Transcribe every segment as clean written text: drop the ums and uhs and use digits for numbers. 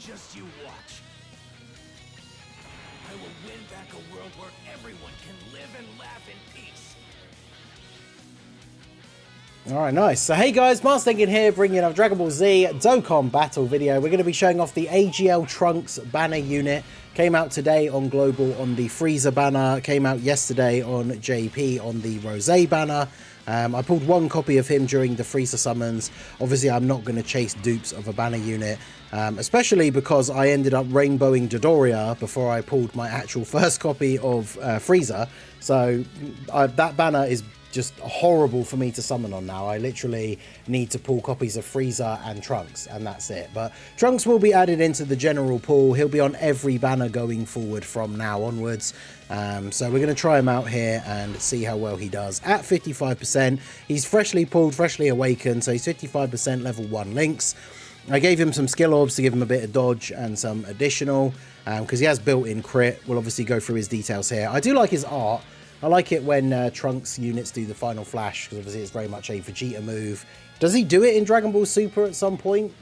Just you watch. I will win back a world where everyone can live and laugh in peace. Alright, nice. So hey guys, Mars Thinking here, bringing you a Dragon Ball Z Dokkan battle video. We're going to be showing off the AGL Trunks banner unit. Came out today on Global on the Frieza banner. Came out yesterday on JP on the Rose banner. I pulled one copy of him during the Frieza summons. Obviously, I'm not going to chase dupes of a banner unit, especially because I ended up rainbowing Dodoria before I pulled my actual first copy of Frieza. So that banner is just horrible for me to summon on now. I literally need to pull copies of Frieza and Trunks, and that's it. But Trunks will be added into the general pool. He'll be on every banner going forward from now onwards. So we're going to try him out here and see how well he does at 55%. He's freshly pulled, freshly awakened, so he's 55% level 1 links. I gave him some skill orbs to give him a bit of dodge and some additional, because he has built-in crit. We'll obviously go through his details here. I do like his art. I like it when Trunks units do the final flash, because obviously it's very much a Vegito move. Does he do it in Dragon Ball Super at some point?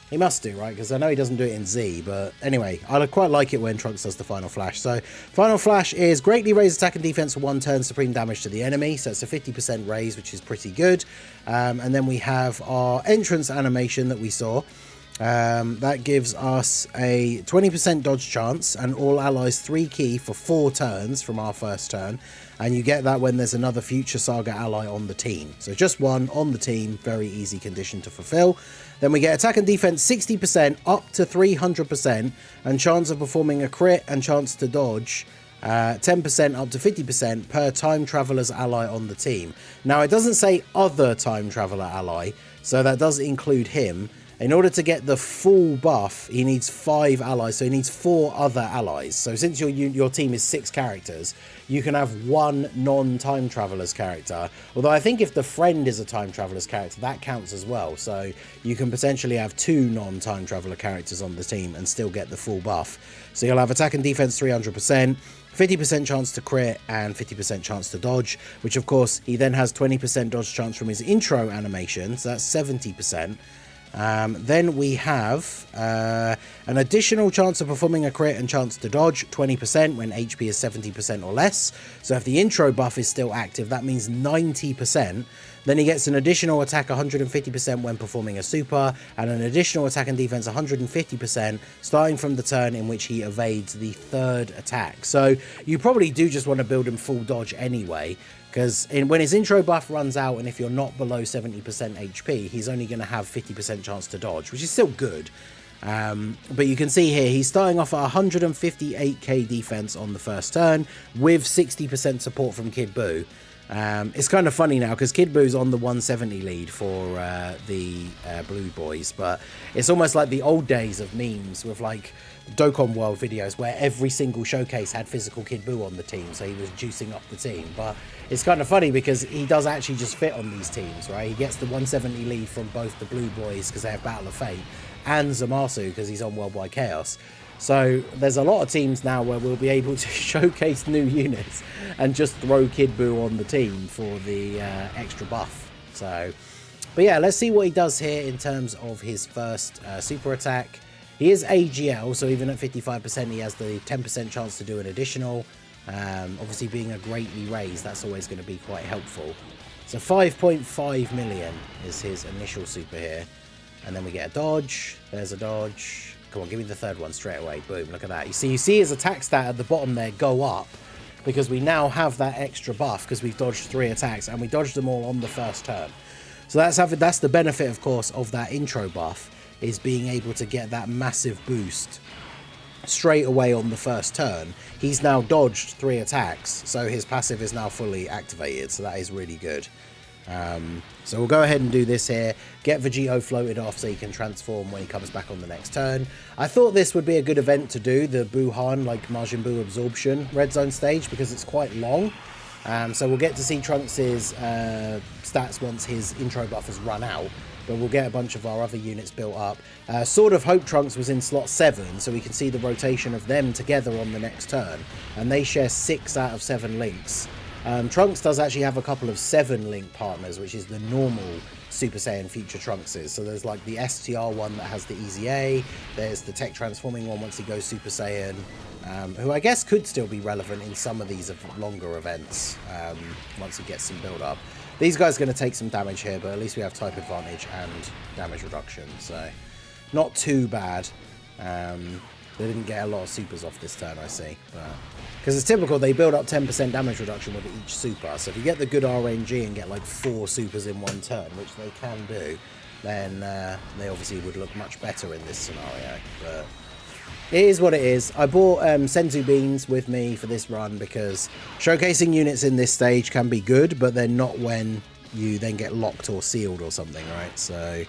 He must do, right? Because I know he doesn't do it in Z, but anyway, I quite like it when Trunks does the final flash. So final flash is greatly raise attack and defense for 1 turn, supreme damage to the enemy. So it's a 50% raise, which is pretty good. And then we have our entrance animation that we saw. That gives us a 20% dodge chance and all allies 3 ki for 4 turns from our first turn, and you get that when there's another future saga ally on the team. So just one on the team, very easy condition to fulfill. Then we get attack and defense 60% up to 300%, and chance of performing a crit and chance to dodge 10% up to 50% per time traveler's ally on the team. Now it doesn't say other time traveler ally, so that does include him. In order to get the full buff, he needs 5 allies, so he needs 4 other allies. So since your team is 6 characters, you can have 1 non-time traveler's character. Although I think if the friend is a time traveler's character, that counts as well. So you can potentially have 2 non-time traveler characters on the team and still get the full buff. So you'll have attack and defense 300%, 50% chance to crit, and 50% chance to dodge, which of course he then has 20% dodge chance from his intro animation, so that's 70%. Then we have an additional chance of performing a crit and chance to dodge 20% when HP is 70% or less. So if the intro buff is still active, that means 90%. Then he gets an additional attack 150% when performing a super, and an additional attack and defense 150% starting from the turn in which he evades the 3rd attack. So you probably do just want to build him full dodge anyway, because when his intro buff runs out and if you're not below 70% HP, he's only going to have 50% chance to dodge, which is still good. But you can see here, he's starting off at 158k defense on the first turn with 60% support from Kid Buu. It's kind of funny now because Kid Buu's on the 170 lead for the Blue Boys, but it's almost like the old days of memes with like Dokkan World videos where every single showcase had physical Kid Buu on the team, so he was juicing up the team. But it's kind of funny because he does actually just fit on these teams, right? He gets the 170 lead from both the Blue Boys because they have Battle of Fate, and Zamasu because he's on Worldwide Chaos. So there's a lot of teams now where we'll be able to showcase new units and just throw Kid Buu on the team for the extra buff. So, but yeah, let's see what he does here in terms of his first super attack. He is AGL, so even at 55%, he has the 10% chance to do an additional. Obviously, being a greatly raised, that's always going to be quite helpful. So 5.5 million is his initial super here. And then we get a dodge. There's a dodge. Come on, give me the 3rd one straight away. Boom, look at that. You see his attack stat at the bottom there go up because we now have that extra buff because we've dodged 3 attacks and we dodged them all on the first turn. So that's the benefit, of course, of that intro buff, is being able to get that massive boost straight away on the first turn. He's now dodged 3 attacks, so his passive is now fully activated, so that is really good. So we'll go ahead and do this here, get Vegito floated off so he can transform when he comes back on the next turn. I thought this would be a good event to do, the Buhan, like Majin Buu absorption red zone stage, because it's quite long. So we'll get to see Trunks' stats once his intro buff has run out, but we'll get a bunch of our other units built up. Sword of Hope Trunks was in slot 7, so we can see the rotation of them together on the next turn, and they share 6 out of 7 links. Trunks does actually have a couple of 7 link partners, which is the normal Super Saiyan future Trunkses. So there's like the STR one that has the Easy A, there's the Tech Transforming one once he goes Super Saiyan, who I guess could still be relevant in some of these longer events once he gets some build up. These guys are going to take some damage here, but at least we have type advantage and damage reduction, so not too bad. They didn't get a lot of supers off this turn, I see, but because it's typical, they build up 10% damage reduction with each super. So if you get the good RNG and get like 4 supers in one turn, which they can do, then they obviously would look much better in this scenario. But it is what it is. I bought Senzu Beans with me for this run because showcasing units in this stage can be good, but they're not when you then get locked or sealed or something, right? So,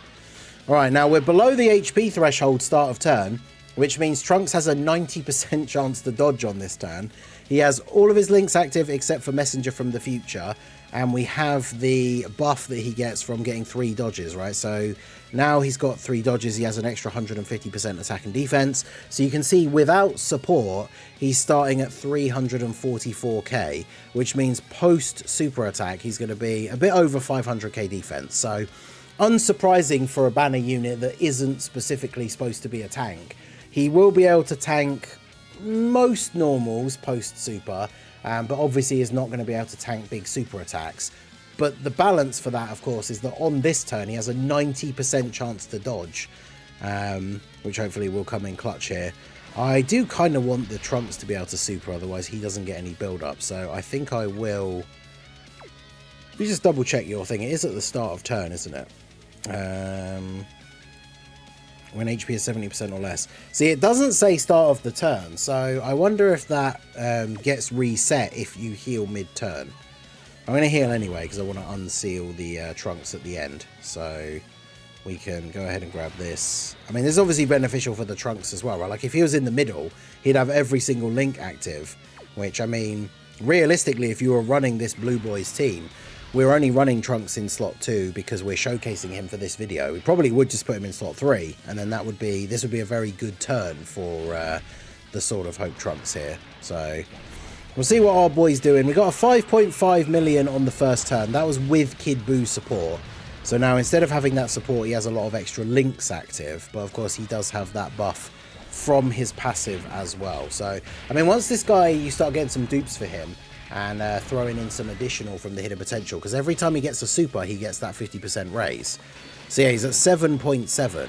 all right, now we're below the HP threshold start of turn, which means Trunks has a 90% chance to dodge on this turn. He has all of his links active except for Messenger from the future, and we have the buff that he gets from getting 3 dodges, right? So now he's got 3 dodges, he has an extra 150% attack and defense. So you can see without support, he's starting at 344k, which means post super attack, he's going to be a bit over 500k defense. So unsurprising for a banner unit that isn't specifically supposed to be a tank. He will be able to tank most normals post-super, but obviously is not going to be able to tank big super attacks. But the balance for that, of course, is that on this turn, he has a 90% chance to dodge, which hopefully will come in clutch here. I do kind of want the Trunks to be able to super, otherwise he doesn't get any build-up. So I think I will... Let me just double-check your thing. It is at the start of turn, isn't it? When HP is 70% or less. See, it doesn't say start of the turn, so I wonder if that gets reset if you heal mid-turn. I'm going to heal anyway because I want to unseal the Trunks at the end, so we can go ahead and grab this. I mean, this is obviously beneficial for the Trunks as well, right? Like, if he was in the middle, he'd have every single link active, which, I mean, realistically, if you were running this Blue Boys team, we're only running Trunks in slot 2 because we're showcasing him for this video. We probably would just put him in slot 3, and then this would be a very good turn for the Sword of Hope Trunks here. So we'll see what our boy's doing. We got a 5.5 million on the first turn. That was with Kid Buu support. So now instead of having that support, he has a lot of extra links active, but of course he does have that buff from his passive as well. So, I mean, once this guy, you start getting some dupes for him, and throwing in some additional from the hidden potential, because every time he gets a super, he gets that 50% raise. So yeah, he's at 7.7.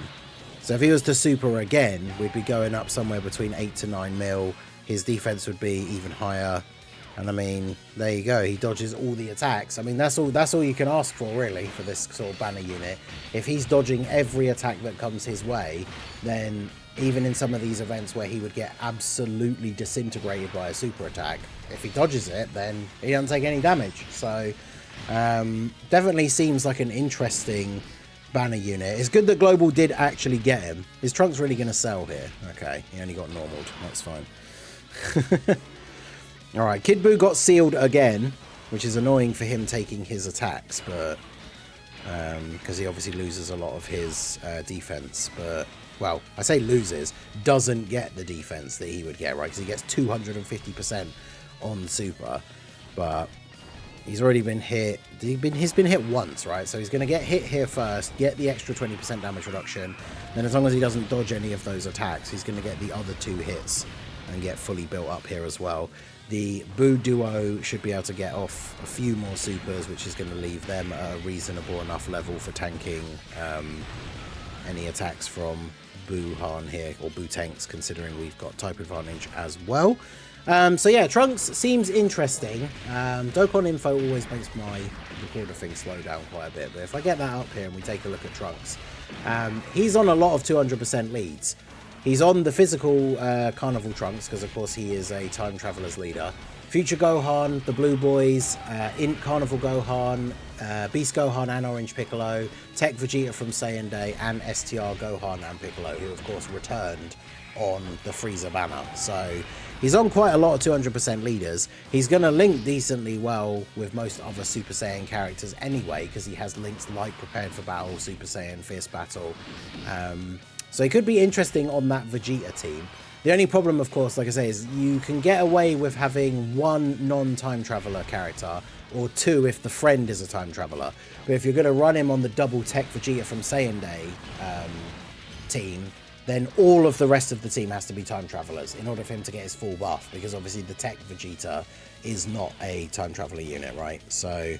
So if he was to super again, we'd be going up somewhere between 8 to 9 mil. His defense would be even higher. And I mean, there you go. He dodges all the attacks. I mean, that's all you can ask for, really, for this sort of banner unit. If he's dodging every attack that comes his way, then even in some of these events where he would get absolutely disintegrated by a super attack, if he dodges it, then he doesn't take any damage. So definitely seems like an interesting banner unit. It's good that Global did actually get him. Is Trunks really going to sell here? Okay, he only got normaled. That's fine. Alright, Kid Buu got sealed again, which is annoying for him taking his attacks, but because he obviously loses a lot of his defense. But, well, I say loses, doesn't get the defense that he would get, right? Because he gets 250% on super, but he's already been hit. He's been hit once, right? So he's going to get hit here first, get the extra 20% damage reduction. Then as long as he doesn't dodge any of those attacks, he's going to get the other 2 hits and get fully built up here as well. The Buu duo should be able to get off a few more supers, which is going to leave them at a reasonable enough level for tanking any attacks from Buhan here, or Buu tanks, considering we've got type advantage as well. So yeah, Trunks seems interesting. Dokkan info always makes my recorder thing slow down quite a bit, but if I get that up here and we take a look at Trunks, he's on a lot of 200% leads. He's on the physical Carnival Trunks, because of course he is a time traveler's leader. Future Gohan, the Blue Boys, Int Carnival Gohan, Beast Gohan and Orange Piccolo, Tech Vegeta from Saiyan Day, and STR Gohan and Piccolo, who of course returned on the Frieza banner. So he's on quite a lot of 200% leaders. He's going to link decently well with most other Super Saiyan characters anyway, because he has links like Prepared for Battle, Super Saiyan, Fierce Battle. So he could be interesting on that Vegeta team. The only problem, of course, like I say, is you can get away with having one non-time traveler character, or two if the friend is a time traveler. But if you're going to run him on the double tech Vegeta from Saiyan Day team, then all of the rest of the team has to be time travelers in order for him to get his full buff, because obviously the tech Vegeta is not a time traveler unit, right? So,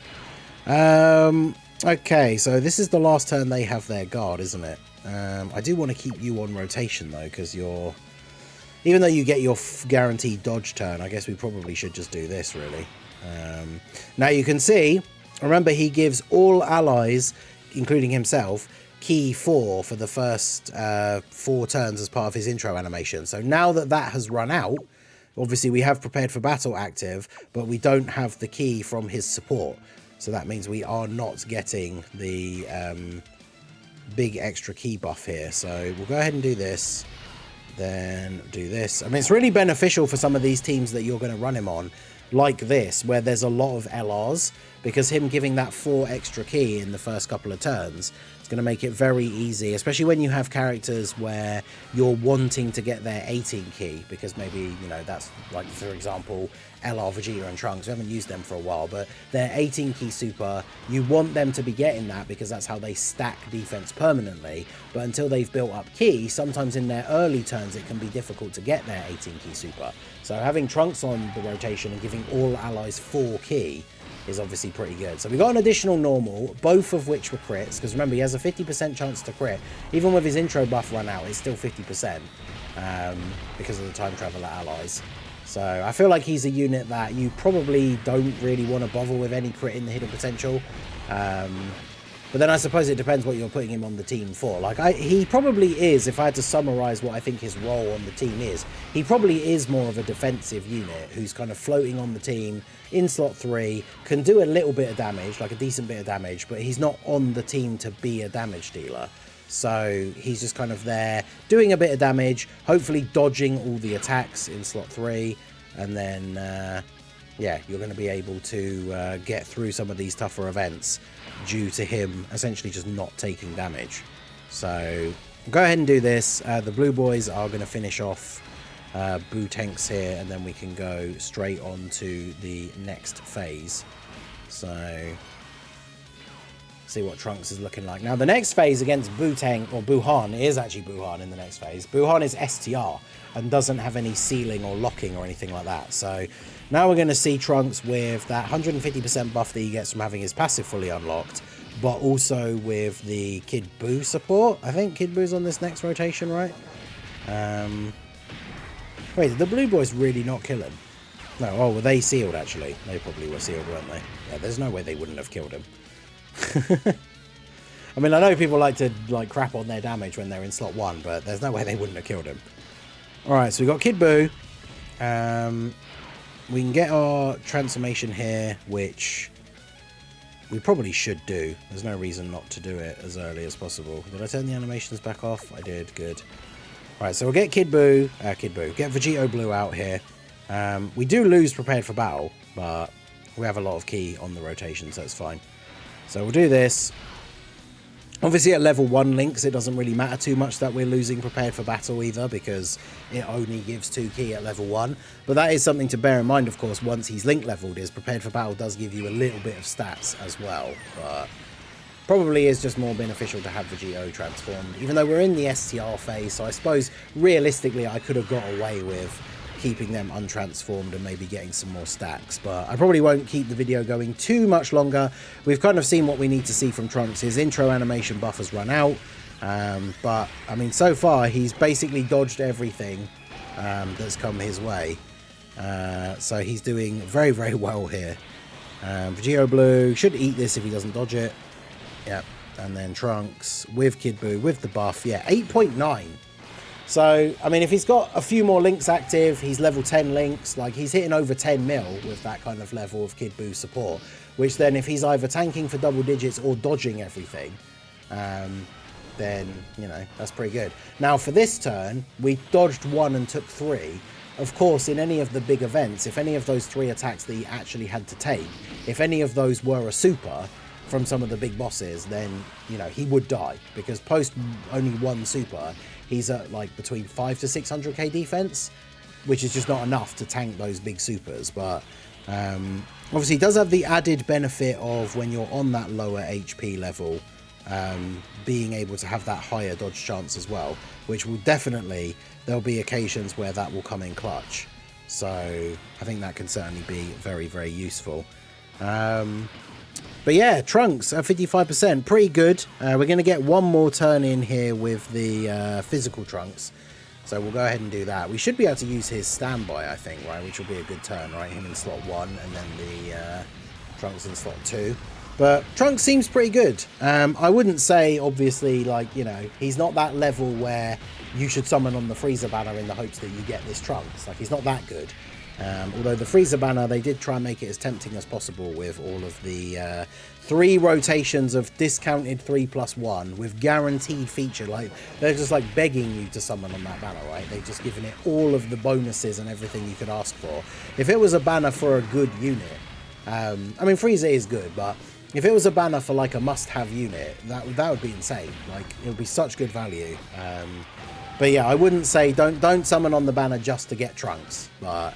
okay, so this is the last turn they have their guard, isn't it? I do want to keep you on rotation, though, because you're... Even though you get your guaranteed dodge turn, I guess we probably should just do this, really. Now you can see, remember, he gives all allies, including himself, key 4 for the first 4 turns as part of his intro animation. So now that that has run out, obviously we have prepared for battle active, but we don't have the key from his support. So that means we are not getting the big extra key buff here. So we'll go ahead and do this. Then do this. I mean, it's really beneficial for some of these teams that you're going to run him on, like this, where there's a lot of LRs, because him giving that 4 extra key in the first couple of turns is going to make it very easy, especially when you have characters where you're wanting to get their 18 key, because maybe, you know, that's like, for example, LR, Vegeta and Trunks. We haven't used them for a while, but their 18 key super, you want them to be getting that because that's how they stack defense permanently. But until they've built up key, sometimes in their early turns it can be difficult to get their 18 key super. So having Trunks on the rotation and giving all allies 4 key is obviously pretty good. So we got an additional normal, both of which were crits, because remember, he has a 50% chance to crit. Even with his intro buff run out, it's still 50% because of the time traveler allies. So I feel like he's a unit that you probably don't really want to bother with any crit in the hidden potential. But then I suppose it depends what you're putting him on the team for. Like, he probably is, if I had to summarize what I think his role on the team is, he probably is more of a defensive unit who's kind of floating on the team in slot 3, can do a little bit of damage, like a decent bit of damage, but he's not on the team to be a damage dealer. So he's just kind of there doing a bit of damage, hopefully dodging all the attacks in slot 3, and then yeah, you're going to be able to get through some of these tougher events due to him essentially just not taking damage. So go ahead and do this. The blue boys are going to finish off Boo Tanks here, and then we can go straight on to the next phase. So see what Trunks is looking like. Now the next phase against Boo-Tank, or Buhan, it is actually Buhan in the next phase. Buhan is STR and doesn't have any sealing or locking or anything like that. So now we're going to see Trunks with that 150% buff that he gets from having his passive fully unlocked, but also with the Kid Boo support. I think Kid Boo's on this next rotation, right? Wait, did the blue boys really not kill him? No, oh, were they sealed actually? They probably were sealed, weren't they? Yeah, there's no way they wouldn't have killed him. I mean, I know people like to crap on their damage when they're in slot 1, but there's no way they wouldn't have killed him. Alright, so we got Kid Boo. We can get our transformation here, which we probably should do. There's no reason not to do it as early as possible. Did I turn the animations back off? I did, good. Alright, so we'll get get Vegito Blue out here. We do lose prepared for battle, but we have a lot of key on the rotation, so it's fine. So we'll do this. Obviously at level 1 links, it doesn't really matter too much that we're losing prepared for battle either, because it only gives 2 key at level 1. But that is something to bear in mind, of course, once he's link leveled, is prepared for battle does give you a little bit of stats as well. But probably is just more beneficial to have Vegito transformed, even though we're in the STR phase. So I suppose realistically I could have got away with keeping them untransformed and maybe getting some more stacks, but I probably won't keep the video going too much longer. We've kind of seen what we need to see from Trunks. His intro animation buff has run out, but I mean, so far he's basically dodged everything that's come his way, so he's doing very, very well here. Vegito Blue should eat this if he doesn't dodge it. Yep. And then Trunks with Kid Boo with the buff. Yeah, 8.9. So, I mean, if he's got a few more links active, he's level 10 links, like he's hitting over 10 mil with that kind of level of Kid Boo support, which then if he's either tanking for double digits or dodging everything, then, you know, that's pretty good. Now, for this turn, we dodged 1 and took 3. Of course, in any of the big events, if any of those 3 attacks that he actually had to take, if any of those were a super from some of the big bosses, then, you know, he would die, because post only 1 super, he's at like between 500 to 600k defense, which is just not enough to tank those big supers. But obviously he does have the added benefit of when you're on that lower HP level, being able to have that higher dodge chance as well, which will definitely, there'll be occasions where that will come in clutch. So I think that can certainly be very, very useful. But yeah, Trunks at 55%, pretty good. We're going to get one more turn in here with the physical Trunks. So we'll go ahead and do that. We should be able to use his standby, I think, right? Which will be a good turn, right? Him in slot 1 and then the Trunks in slot 2. But Trunks seems pretty good. I wouldn't say, obviously, like, you know, he's not that level where you should summon on the Frieza banner in the hopes that you get this Trunks. Like, he's not that good. Although the Frieza banner, they did try and make it as tempting as possible with all of the 3 rotations of discounted 3+1 with guaranteed feature. Like, they're just like begging you to summon on that banner, right? They've just given it all of the bonuses and everything you could ask for. If it was a banner for a good unit, I mean, Frieza is good, but if it was a banner for like a must-have unit, that would be insane. Like, it would be such good value. But yeah, I wouldn't say don't summon on the banner just to get Trunks, but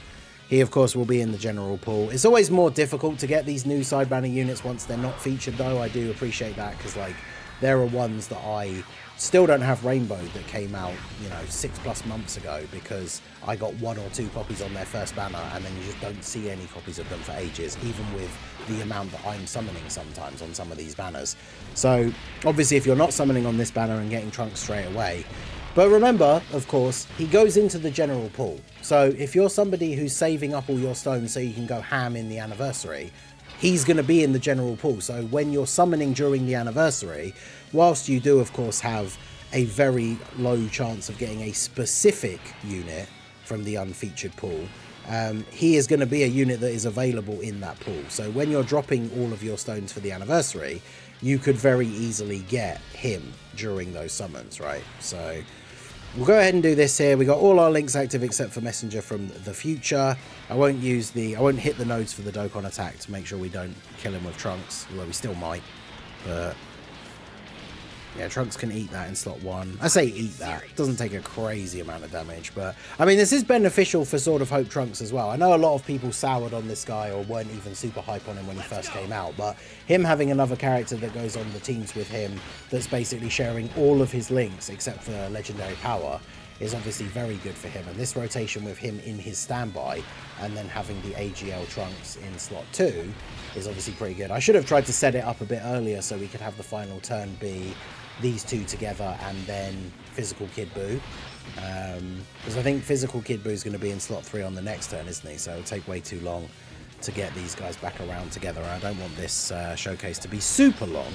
he, of course, will be in the general pool. It's always more difficult to get these new side banner units once they're not featured, though. I do appreciate that, because, like, there are ones that I still don't have Rainbow that came out, you know, 6+ months ago, because I got 1 or 2 copies on their first banner, and then you just don't see any copies of them for ages, even with the amount that I'm summoning sometimes on some of these banners. So, obviously, if you're not summoning on this banner and getting Trunks straight away, but remember, of course, he goes into the general pool. So if you're somebody who's saving up all your stones so you can go ham in the anniversary, he's going to be in the general pool. So when you're summoning during the anniversary, whilst you do, of course, have a very low chance of getting a specific unit from the unfeatured pool, he is going to be a unit that is available in that pool. So when you're dropping all of your stones for the anniversary, you could very easily get him during those summons, right? So we'll go ahead and do this here. We got all our links active except for Messenger from the future. I won't hit the nodes for the Dokkan attack to make sure we don't kill him with Trunks, although we still might. But yeah, Trunks can eat that in slot 1. I say eat that. It doesn't take a crazy amount of damage, but I mean, this is beneficial for Sword of Hope Trunks as well. I know a lot of people soured on this guy or weren't even super hype on him when he first came out, but him having another character that goes on the teams with him that's basically sharing all of his links except for legendary power is obviously very good for him. And this rotation with him in his standby and then having the AGL Trunks in slot 2 is obviously pretty good. I should have tried to set it up a bit earlier so we could have the final turn be these 2 together and then physical Kid Buu, because I think physical Kid Buu is going to be in slot 3 on the next turn, isn't he? So it'll take way too long to get these guys back around together. I don't want this showcase to be super long,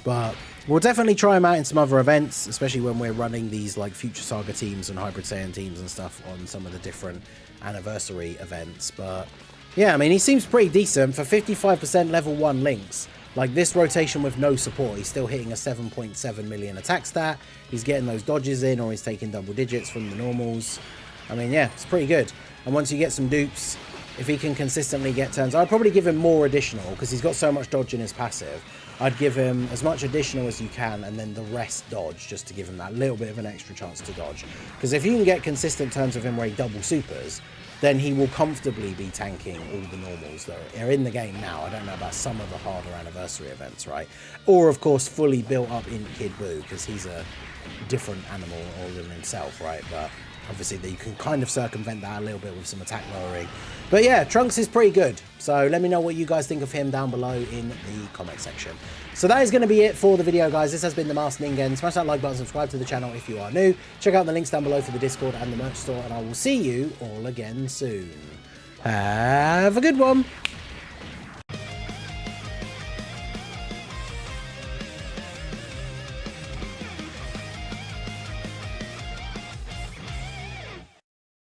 but we'll definitely try them out in some other events, especially when we're running these like Future Saga teams and Hybrid Saiyan teams and stuff on some of the different anniversary events. But yeah, I mean, he seems pretty decent for 55% level 1 links. Like, this rotation with no support, he's still hitting a 7.7 million attack stat. He's getting those dodges in, or he's taking double digits from the normals. I mean, yeah, it's pretty good. And once you get some dupes, if he can consistently get turns, I'd probably give him more additional, because he's got so much dodge in his passive. I'd give him as much additional as you can, and then the rest dodge, just to give him that little bit of an extra chance to dodge. Because if you can get consistent turns of him where he double supers, then he will comfortably be tanking all the normals that are in the game now. I don't know about some of the harder anniversary events, right? Or, of course, fully built up in Kid Buu, because he's a different animal all in himself, right? But obviously you can kind of circumvent that a little bit with some attack lowering. But yeah, Trunks is pretty good. So let me know what you guys think of him down below in the comment section. So that is going to be it for the video, guys. This has been the Masked Ningen. Smash that like button, subscribe to the channel if you are new. Check out the links down below for the Discord and the merch store, and I will see you all again soon. Have a good one.